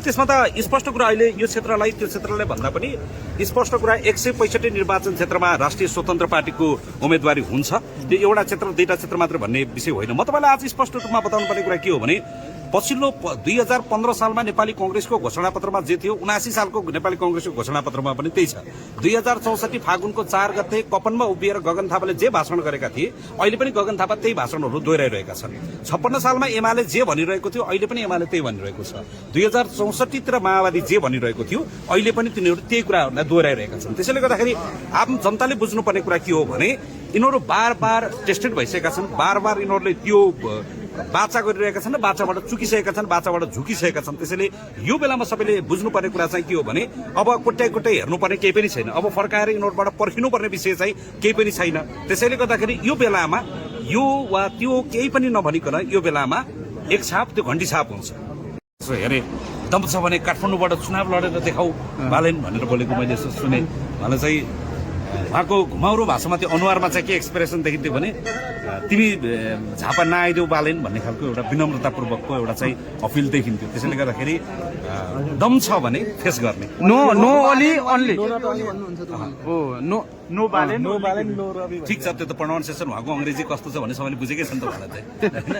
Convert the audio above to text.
त्यसमा त स्पष्ट कुरा अहिले यो क्षेत्रलाई त्यो क्षेत्रलाई भन्दा पनि स्पष्ट कुरा 165 निर्वाचन क्षेत्रमा राष्ट्रिय स्वतन्त्र पार्टीको उम्मेदवारी हुन्छ। त्यो एउटा क्षेत्र दुईटा क्षेत्र मात्र भन्ने विषय होइन। म तपाईँलाई आज स्पष्ट रूपमा बताउनु पर्ने कुरा के हो भने पछिल्लो 2015 सालमा नेपाली कांग्रेसको घोषणापत्रमा जे थियो 79 सालको नेपाली कांग्रेसको घोषणापत्रमा पनि त्यही छ। 2064 फागुनको 4 गते कपनमा उभिएर गगन थापाले जे भाषण गरेका थिए अहिले पनि गगन थापा त्यही भाषणहरू दोहोऱ्याइरहेका छन्। 56 सालमा एमाले जे भनिरहेको थियो अहिले पनि एमाले त्यही भनिरहेको छ। 2064 तिर माओवादी जे भनिरहेको थियो अहिले पनि तिनीहरू त्यही कुराहरूलाई दोहोऱ्याइरहेका छन्। त्यसैले गर्दाखेरि आम जनताले बुझ्नुपर्ने कुरा के हो भने यिनीहरू बार टेस्टेड भइसकेका छन्। बार यिनीहरूले त्यो बाचा गरिरहेका छन्, बाचाबाट चुकिसकेका छन्, बाचाबाट झुकिसकेका छन्। त्यसैले यो बेलामा सबैले बुझ्नुपर्ने कुरा चाहिँ के हो भने अब कोट्याइ हेर्नुपर्ने केही पनि छैन। अब फर्काएर यिनीहरूबाट पर्खिनुपर्ने विषय चाहिँ केही पनि छैन। त्यसैले गर्दाखेरि यो बेलामा यो वा त्यो केही पनि नभनिकन यो बेलामा एक छाप त्यो घण्टी छाप हुन्छ। हेरे दम छ भने काठमाडौँबाट चुनाव लडेर देखाऊ बालेन भनेर बोलेको मैले सुने। उहाँलाई चाहिँ उहाँको घुमाउरो भाषामा त्यो अनुहारमा चाहिँ के एक्सप्रेसन देखिन्थ्यो भने तिमी झापा नआइदेऊ बालेन भन्ने खालको एउटा विनम्रतापूर्वकको एउटा चाहिँ अपिल देखिन्थ्यो। त्यसैले गर्दाखेरि दम छ भने फेस गर्ने। No Oli only no Balen ठिक छ, त्यो त प्रोनाउन्सिएसन उहाँको अङ्ग्रेजी कस्तो छ भने सबैले बुझेकै छ नि त उहाँलाई चाहिँ।